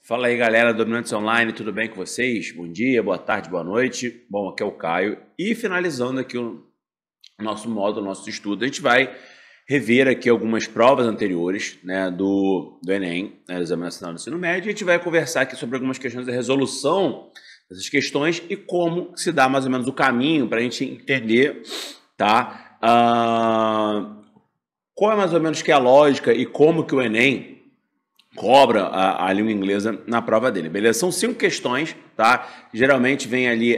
Fala aí, galera do Dominantes Online, tudo bem com vocês? Bom dia, boa tarde, boa noite. Bom, aqui é o Caio. E finalizando aqui o nosso módulo, nosso estudo, a gente vai rever aqui algumas provas anteriores, né, do Enem, né, do Exame Nacional do Ensino Médio, e a gente vai conversar aqui sobre algumas questões da resolução dessas questões e como se dá mais ou menos o caminho para a gente entender, tá? Qual é mais ou menos que é a lógica e como que o Enem cobra a língua inglesa na prova dele, beleza? São 5 questões, tá? Geralmente vem ali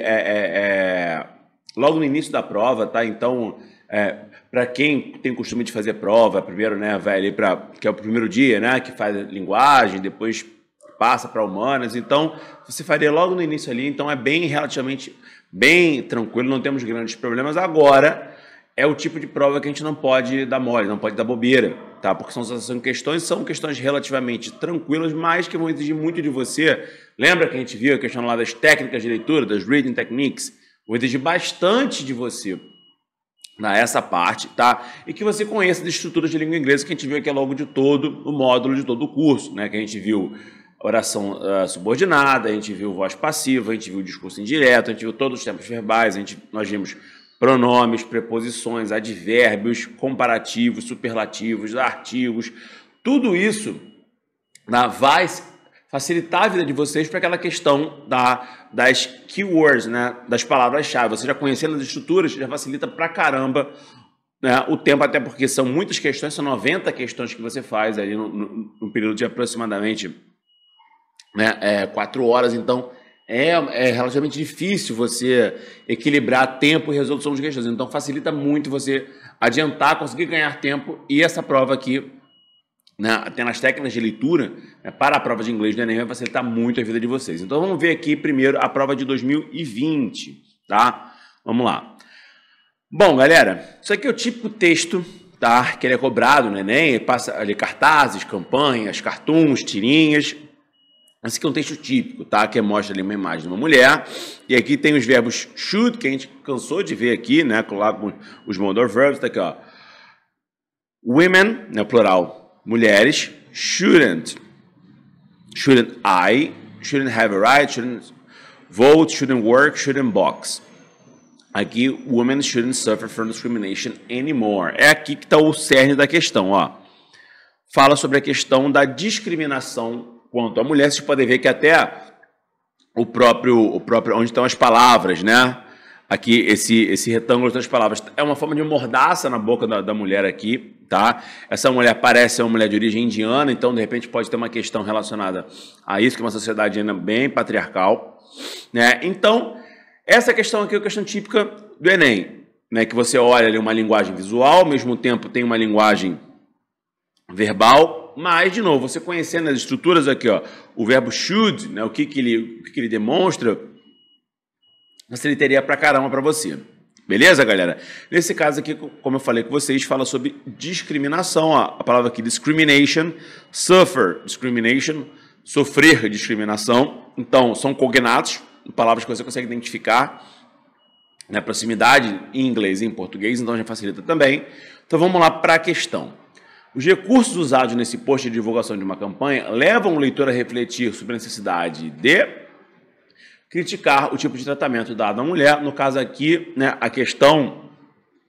logo no início da prova, tá? Então, para quem tem costume de fazer prova, primeiro, né, vai ali que é o primeiro dia, né, que faz linguagem, depois passa para humanas, então você faria logo no início ali, então é relativamente bem tranquilo, não temos grandes problemas. Agora é o tipo de prova que a gente não pode dar mole, não pode dar bobeira, tá? Porque são questões relativamente tranquilas, mas que vão exigir muito de você. Lembra que a gente viu a questão lá das técnicas de leitura, das reading techniques? Vão exigir bastante de você nessa parte, tá? E que você conheça das estruturas de língua inglesa que a gente viu aqui ao longo de todo o módulo, de todo o curso, né? Que a gente viu oração subordinada, a gente viu voz passiva, a gente viu discurso indireto, a gente viu todos os tempos verbais, nós vimos pronomes, preposições, advérbios, comparativos, superlativos, artigos, tudo isso vai facilitar a vida de vocês para aquela questão das keywords, né, das palavras-chave. Você já conhecendo as estruturas, já facilita pra caramba, né, o tempo, até porque são muitas questões, são 90 questões que você faz ali no período de aproximadamente, né, 4 horas, então é relativamente difícil você equilibrar tempo e resolução de questões. Então, facilita muito você adiantar, conseguir ganhar tempo. E essa prova aqui, né, tem nas técnicas de leitura, né, para a prova de inglês do Enem, vai facilitar muito a vida de vocês. Então, vamos ver aqui primeiro a prova de 2020, tá? Vamos lá. Bom, galera, isso aqui é o típico texto, tá, que ele é cobrado no Enem. Passa ali cartazes, campanhas, cartoons, tirinhas. Esse aqui é um texto típico, tá? Que mostra ali uma imagem de uma mulher. E aqui tem os verbos should, que a gente cansou de ver aqui, né? Lá com os modal verbs, tá aqui, ó. Women, né? Plural, mulheres. Shouldn't I, shouldn't have a right, shouldn't vote, shouldn't work, shouldn't box. Aqui, women shouldn't suffer from discrimination anymore. É aqui que está o cerne da questão, ó. Fala sobre a questão da discriminação quanto à mulher. Vocês podem ver que até o próprio onde estão as palavras, né? Aqui, esse retângulo das palavras é uma forma de mordaça na boca da mulher aqui, tá? Essa mulher parece ser uma mulher de origem indiana, então, de repente, pode ter uma questão relacionada a isso, que é uma sociedade ainda bem patriarcal, né? Então, essa questão aqui é a questão típica do Enem, né? Que você olha ali uma linguagem visual, ao mesmo tempo tem uma linguagem verbal. Mas, de novo, você conhecendo as estruturas aqui, ó, o verbo should, né, o que ele demonstra, facilitaria pra caramba para você. Beleza, galera? Nesse caso aqui, como eu falei com vocês, fala sobre discriminação. Ó, a palavra aqui, discrimination, suffer, discrimination, sofrer discriminação. Então, são cognatos, palavras que você consegue identificar, né, proximidade em inglês e em português, então já facilita também. Então, vamos lá para a questão. Os recursos usados nesse post de divulgação de uma campanha levam o leitor a refletir sobre a necessidade de criticar o tipo de tratamento dado à mulher. No caso aqui, né, a questão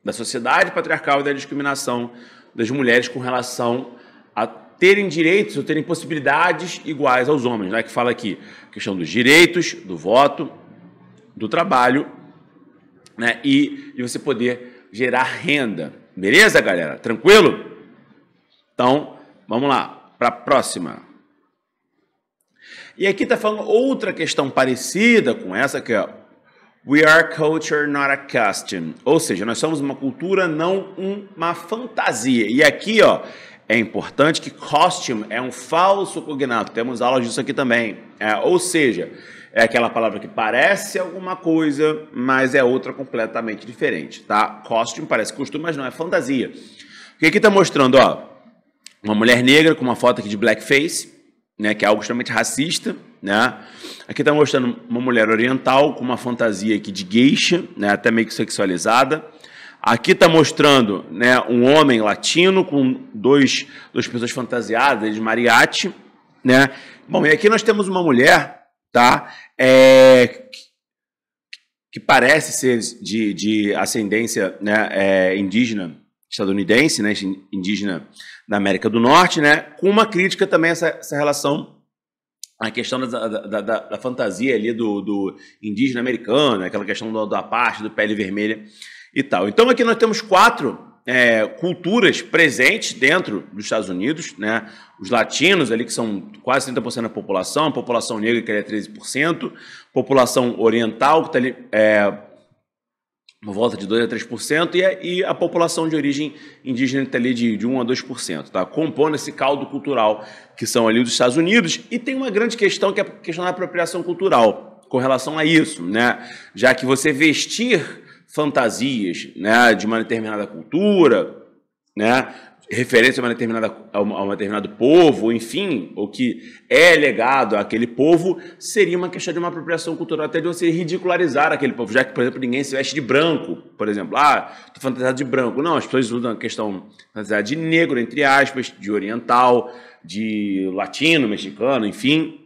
da sociedade patriarcal e da discriminação das mulheres com relação a terem direitos ou terem possibilidades iguais aos homens, né, que fala aqui a questão dos direitos, do voto, do trabalho, né, e de você poder gerar renda. Beleza, galera? Tranquilo? Então, vamos lá, para a próxima. E aqui está falando outra questão parecida com essa, que é We are culture, not a costume. Ou seja, nós somos uma cultura, não uma fantasia. E aqui, ó, é importante que costume é um falso cognato. Temos aulas disso aqui também. Ou seja, é aquela palavra que parece alguma coisa, mas é outra completamente diferente, tá? Costume parece costume, mas não é fantasia. O que aqui está mostrando, ó? Uma mulher negra com uma foto aqui de blackface, né, que é algo extremamente racista, né? Aqui está mostrando uma mulher oriental com uma fantasia aqui de geisha, né, até meio que sexualizada. Aqui está mostrando, né, um homem latino com duas pessoas fantasiadas de mariachi, né? Bom, e aqui nós temos uma mulher, tá? Que parece ser de ascendência, né, indígena estadunidense, né, indígena da América do Norte, né, com uma crítica também a essa relação, a questão da fantasia ali do indígena americano, aquela questão da parte do pele vermelha e tal. Então aqui nós temos 4 culturas presentes dentro dos Estados Unidos, né? Os latinos ali, que são quase 30% da população, a população negra, que é 13%, população oriental, que está ali por volta de 2 a 3%, e a população de origem indígena está ali de 1 a 2%, tá? Compondo esse caldo cultural que são ali dos Estados Unidos. E tem uma grande questão, que é a questão da apropriação cultural com relação a isso, né? Já que você vestir fantasias, né, de uma determinada cultura, né, referência a um determinado povo, enfim, o que é legado àquele povo, seria uma questão de uma apropriação cultural, até de você ridicularizar aquele povo, já que, por exemplo, ninguém se veste de branco, por exemplo, estou fantasiado de branco. Não, as pessoas usam a questão fantasiada de negro, entre aspas, de oriental, de latino, mexicano, enfim,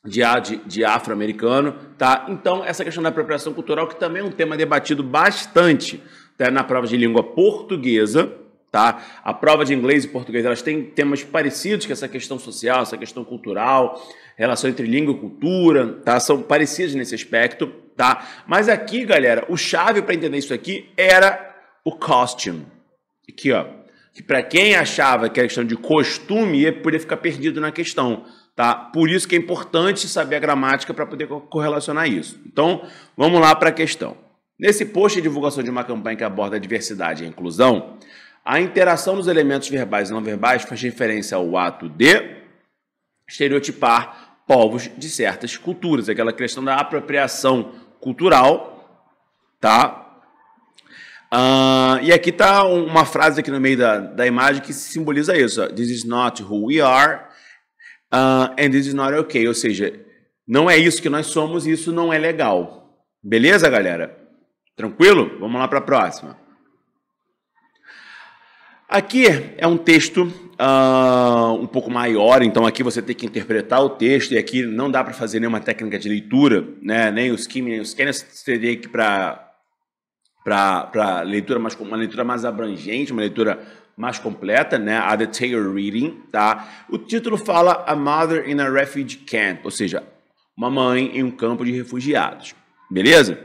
de afro-americano, tá? Então, essa questão da apropriação cultural, que também é um tema debatido bastante, tá, na prova de língua portuguesa, tá? A prova de inglês e português, elas têm temas parecidos, que essa questão social, essa questão cultural, relação entre língua e cultura, tá? São parecidos nesse aspecto, tá? Mas aqui, galera, o chave para entender isso aqui era o costume. Aqui, ó, que para quem achava que a questão de costume podia ficar perdido na questão, tá? Por isso que é importante saber a gramática para poder correlacionar isso. Então, vamos lá para a questão. Nesse post de divulgação de uma campanha que aborda a diversidade e a inclusão, a interação dos elementos verbais e não verbais faz referência ao ato de estereotipar povos de certas culturas, aquela questão da apropriação cultural, tá? E aqui está uma frase aqui no meio da imagem que simboliza isso, ó. This is not who we are, and this is not okay. Ou seja, não é isso que nós somos e isso não é legal. Beleza, galera? Tranquilo? Vamos lá para a próxima. Aqui é um texto um pouco maior, então aqui você tem que interpretar o texto, e aqui não dá para fazer nenhuma técnica de leitura, né? Nem o skimming, nem o scanner, seria aqui para leitura uma leitura mais abrangente, uma leitura mais completa, né? A detailed reading, tá? O título fala A Mother in a Refugee Camp, ou seja, uma mãe em um campo de refugiados, beleza?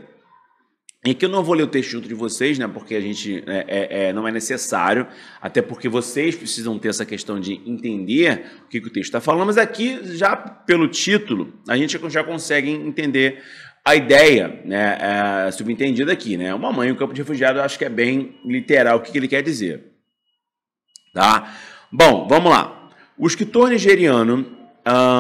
E aqui eu não vou ler o texto junto de vocês, né? Porque a gente não é necessário, até porque vocês precisam ter essa questão de entender o que o texto está falando, mas aqui, já pelo título, a gente já consegue entender a ideia, né, subentendida aqui, né? Uma mãe em um campo de refugiado, eu acho que é bem literal o que ele quer dizer. Tá? Bom, vamos lá. O escritor nigeriano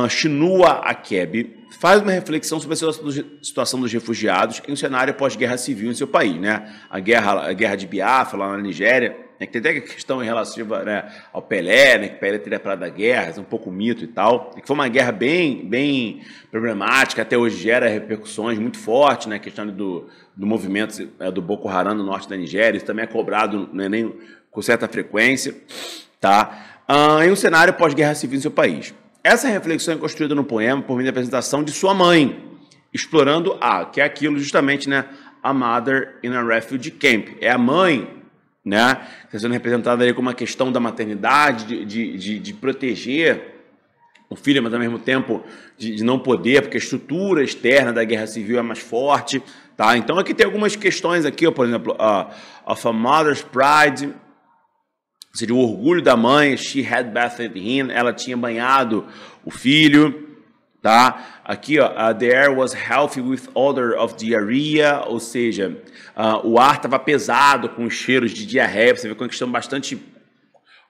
Chinua Achebe faz uma reflexão sobre a situação dos refugiados em um cenário pós-guerra civil em seu país, né? A guerra de Biafra, lá na Nigéria, né, que tem até a questão relativa, né, ao Pelé, né, que Pelé teria parado da guerra, é um pouco mito e tal, que foi uma guerra bem problemática, até hoje gera repercussões muito fortes, né, a questão do movimento do Boko Haram no norte da Nigéria, isso também é cobrado, né, nem com certa frequência, tá? Em um cenário pós-guerra civil em seu país. Essa reflexão é construída no poema por meio da apresentação de sua mãe, explorando que é aquilo justamente, né, a Mother in a Refugee Camp. É a mãe, né, que está sendo representada ali como uma questão da maternidade, de proteger o filho, mas ao mesmo tempo de não poder, porque a estrutura externa da guerra civil é mais forte, tá? Então aqui tem algumas questões aqui, ó, por exemplo, of a mother's pride, seria o orgulho da mãe, she had bathed him, ela tinha banhado o filho, tá? Aqui, ó, the air was healthy with odor of diarrhea, ou seja, o ar estava pesado com cheiros de diarreia, você vê que é uma questão bastante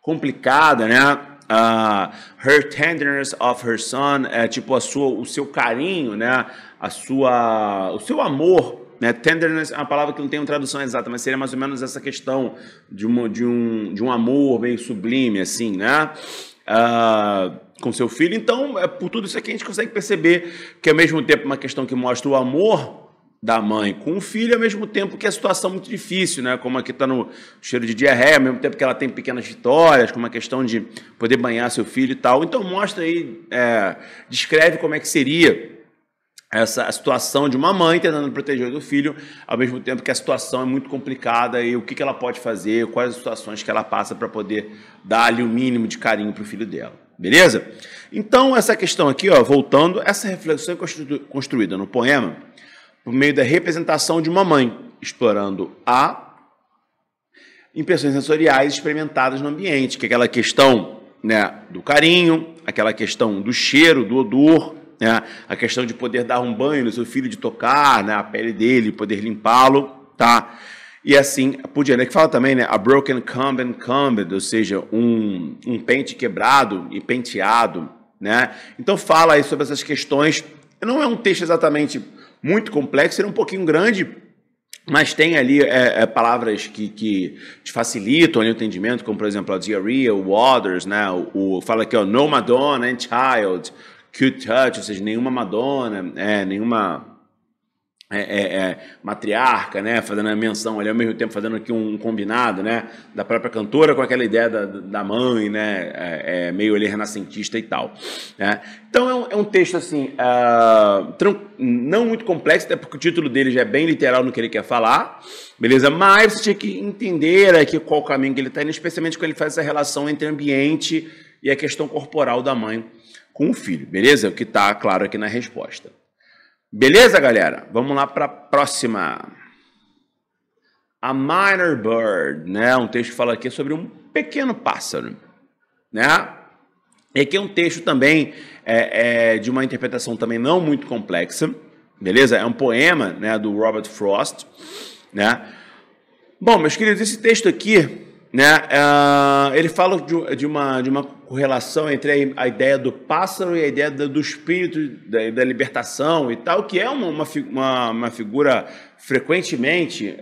complicada, né? Her tenderness of her son, tipo o seu carinho, né? O seu amor, né? Tenderness é uma palavra que não tem uma tradução exata, mas seria mais ou menos essa questão de um amor meio sublime, assim, né? Com seu filho. Então, por tudo isso aqui, a gente consegue perceber que, ao mesmo tempo, uma questão que mostra o amor, da mãe com o filho, ao mesmo tempo que a situação é muito difícil, né? Como aqui está no cheiro de diarreia, ao mesmo tempo que ela tem pequenas vitórias, como a questão de poder banhar seu filho e tal. Então mostra aí, descreve como é que seria essa situação de uma mãe tentando proteger do filho, ao mesmo tempo que a situação é muito complicada e o que ela pode fazer, quais as situações que ela passa para poder dar ali o mínimo de carinho para o filho dela. Beleza? Então, essa questão aqui, ó, voltando, essa reflexão é construída no poema por meio da representação de uma mãe, explorando impressões sensoriais experimentadas no ambiente, que é aquela questão, né, do carinho, aquela questão do cheiro, do odor, né, a questão de poder dar um banho no seu filho, de tocar, né, a pele dele, poder limpá-lo, tá? E assim por diante. Que fala também, né, a broken comb and combed, ou seja, um pente quebrado e penteado, né? Então fala aí sobre essas questões. Não é um texto exatamente muito complexo, ele é um pouquinho grande, mas tem ali palavras que te facilitam ali o entendimento, como por exemplo a diarrhea, o waters, né? Fala aqui, ó, no Madonna and child could touch, ou seja, nenhuma Madonna, nenhuma matriarca, né, fazendo a menção ali, ao mesmo tempo fazendo aqui um combinado, né, da própria cantora com aquela ideia da mãe, né, meio ali renascentista e tal, né. Então é um texto assim, não muito complexo, até porque o título dele já é bem literal no que ele quer falar, beleza? Mas você tinha que entender aqui qual o caminho que ele está indo, especialmente quando ele faz essa relação entre ambiente e a questão corporal da mãe com o filho, beleza? O que está claro aqui na resposta. Beleza, galera? Vamos lá para a próxima. A Minor Bird, né? Um texto que fala aqui sobre um pequeno pássaro, né? E aqui é um texto também de uma interpretação também não muito complexa, beleza? É um poema, né, do Robert Frost, né? Bom, meus queridos, esse texto aqui, né, ele fala de uma correlação entre a ideia do pássaro e a ideia do espírito, da libertação e tal, que é uma figura frequentemente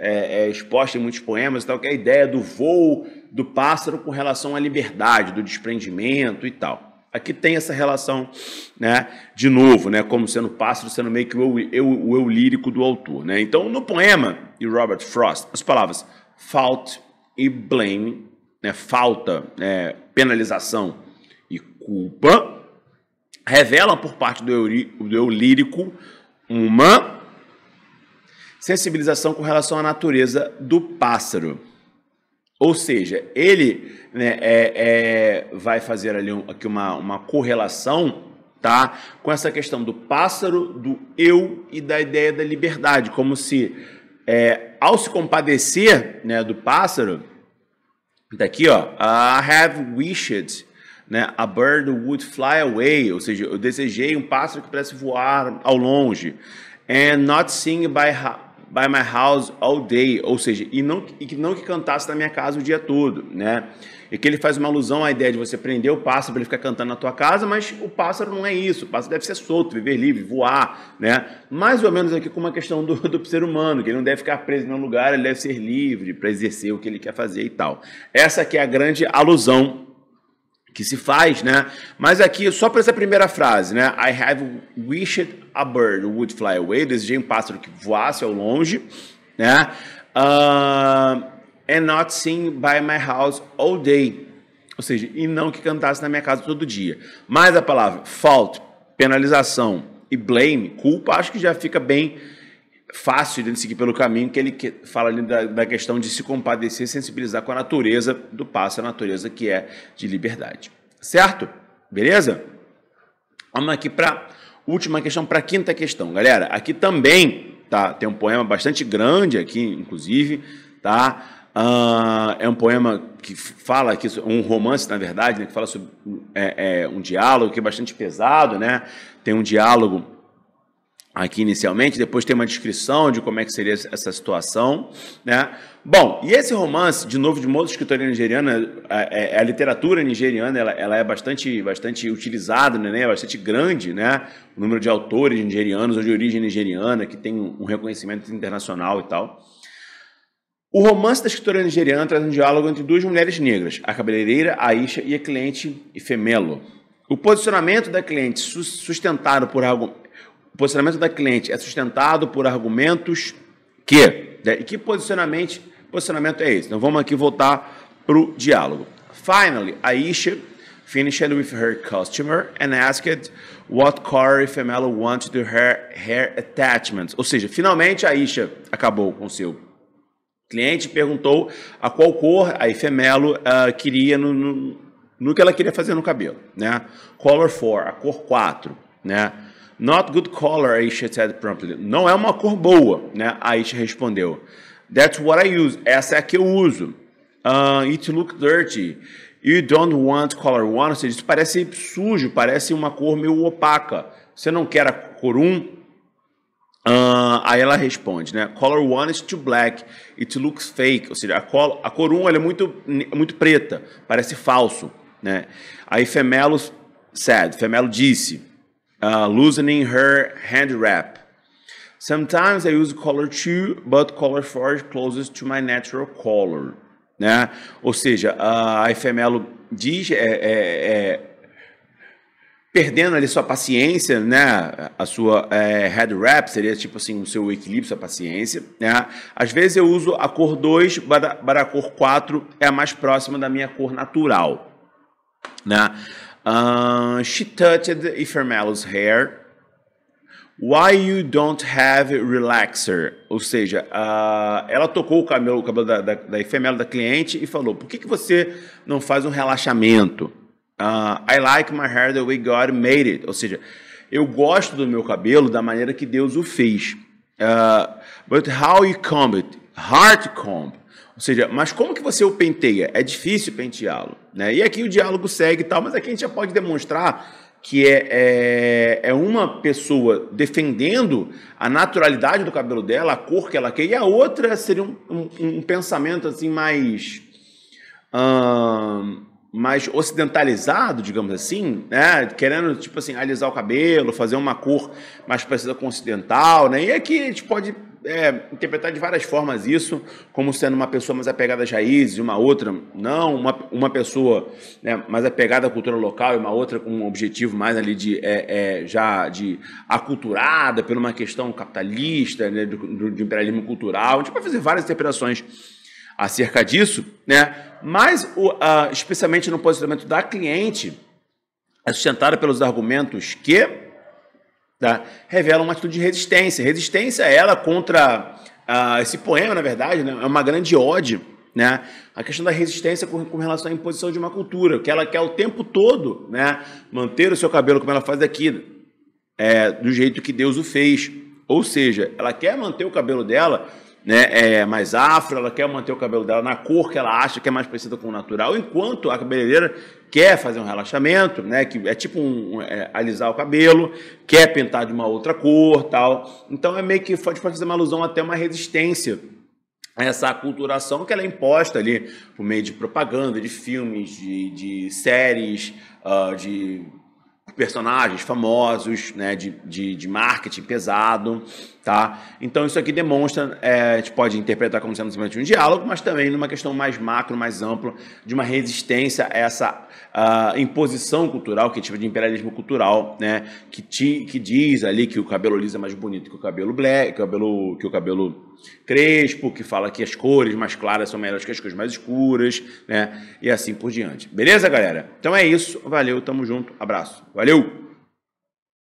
exposta em muitos poemas e tal, que é a ideia do voo do pássaro com relação à liberdade, do desprendimento e tal. Aqui tem essa relação, né, de novo, né, como sendo o pássaro, sendo meio que o eu lírico do autor, né? Então, no poema de Robert Frost, as palavras fault e blame, né, falta, penalização e culpa, revelam por parte do eu lírico uma sensibilização com relação à natureza do pássaro. Ou seja, ele, né, vai fazer ali aqui uma correlação, tá, com essa questão do pássaro, do eu e da ideia da liberdade, como se, ao se compadecer, né, do pássaro, daqui, ó, I have wished, né, a bird would fly away, ou seja, eu desejei um pássaro que pudesse voar ao longe, and not sing by my house all day, ou seja, que não cantasse na minha casa o dia todo, né? E que ele faz uma alusão à ideia de você prender o pássaro para ele ficar cantando na tua casa, mas o pássaro não é isso, o pássaro deve ser solto, viver livre, voar, né? Mais ou menos aqui com uma questão do ser humano, que ele não deve ficar preso em um lugar, ele deve ser livre para exercer o que ele quer fazer e tal. Essa aqui é a grande alusão que se faz, né? Mas aqui, só para essa primeira frase, né? I have wished a bird would fly away, desejei um pássaro que voasse ao longe, né? And not sing by my house all day, ou seja, e não que cantasse na minha casa todo dia. Mas a palavra fault, penalização, e blame, culpa, acho que já fica bem fácil de seguir pelo caminho que ele fala ali da questão de se compadecer, sensibilizar com a natureza do pássaro, a natureza que é de liberdade. Certo? Beleza? Vamos aqui para a última questão, para a quinta questão. Galera, aqui também, tá, tem um poema bastante grande aqui, inclusive, tá? É um poema que fala aqui, um romance, na verdade, né, que fala sobre um diálogo que é bastante pesado, né? Tem um diálogo aqui inicialmente, depois tem uma descrição de como é que seria essa situação, né? Bom, e esse romance, de novo, de uma outra escritora nigeriana, a literatura nigeriana, ela é bastante utilizada, né? É bastante grande, né? O número de autores nigerianos ou de origem nigeriana que tem um reconhecimento internacional e tal. O romance da escritora nigeriana traz um diálogo entre duas mulheres negras, a cabeleireira Aisha e a cliente Ifemelo. O posicionamento da cliente, sustentado por posicionamento da cliente é sustentado por argumentos que... E que posicionamento é esse? Então, vamos aqui voltar para o diálogo. Finally, Aisha finished with her customer and asked what color Femelo wanted to her hair attachments. Ou seja, finalmente a Aisha acabou com o seu cliente e perguntou a qual cor a Femelo queria no que ela queria fazer no cabelo, né? Color 4, a cor 4, né? Not good color, Aisha said promptly. Não é uma cor boa, né? A Aisha respondeu. That's what I use. Essa é a que eu uso. It looks dirty. You don't want color 1. Ou seja, isso parece sujo, parece uma cor meio opaca. Você não quer a cor 1? Aí ela responde, né? Color 1 is too black. It looks fake. Ou seja, a cor 1 ela é muito preta, parece falso, né? Aí Femelo disse, loosening her hand wrap. Sometimes I use color 2, but color 4 is closest to my natural color, né? Ou seja, a Femelo diz, perdendo ali sua paciência, né? A sua head wrap seria tipo assim, o seu equilíbrio, sua paciência, né? Às vezes eu uso a cor 2, mas a cor 4 é a mais próxima da minha cor natural, né? She touched Femelo's hair. Why you don't have relaxer? Ou seja, ela tocou o cabelo da Femelo da cliente e falou, por que você não faz um relaxamento? I like my hair the way God made it. Ou seja, eu gosto do meu cabelo da maneira que Deus o fez. But how you comb it? Hard to comb. Ou seja, mas como que você o penteia? É difícil penteá-lo, né? E aqui o diálogo segue e tal, mas aqui a gente já pode demonstrar que é uma pessoa defendendo a naturalidade do cabelo dela, a cor que ela quer, e a outra seria um pensamento assim mais ocidentalizado, digamos assim, né? Querendo, tipo assim, alisar o cabelo, fazer uma cor mais parecida com o ocidental, né? E aqui a gente pode interpretar de várias formas isso, como sendo uma pessoa mais apegada às raízes, e uma outra não, uma pessoa, né, mais apegada à cultura local e uma outra com um objetivo mais ali de aculturada por uma questão capitalista, né, do imperialismo cultural. A gente vai fazer várias interpretações acerca disso, né? Mas especialmente no posicionamento da cliente é sustentada pelos argumentos que revela uma atitude de resistência. Resistência ela contra esse poema, na verdade, né, é uma grande ode, né, a questão da resistência com relação à imposição de uma cultura, que ela quer o tempo todo, né, manter o seu cabelo como ela faz aqui, do jeito que Deus o fez. Ou seja, ela quer manter o cabelo dela, né, mais afro, ela quer manter o cabelo dela na cor que ela acha que é mais parecida com o natural, enquanto a cabeleireira quer fazer um relaxamento, né, que é tipo alisar o cabelo, quer pintar de uma outra cor, tal. Então é meio que pode fazer uma alusão até uma resistência a essa aculturação que ela é imposta ali por meio de propaganda, de filmes, de séries, de personagens famosos, né, de marketing pesado, tá? Então isso aqui demonstra, a gente pode interpretar como sendo simplesmente um diálogo, mas também numa questão mais macro, mais ampla, de uma resistência a essa imposição cultural, que é tipo de imperialismo cultural, né, que diz ali que o cabelo liso é mais bonito que o cabelo black, que o cabelo crespo, que fala que as cores mais claras são melhores que as cores mais escuras, né, e assim por diante. Beleza, galera? Então é isso, valeu, tamo junto, abraço, valeu!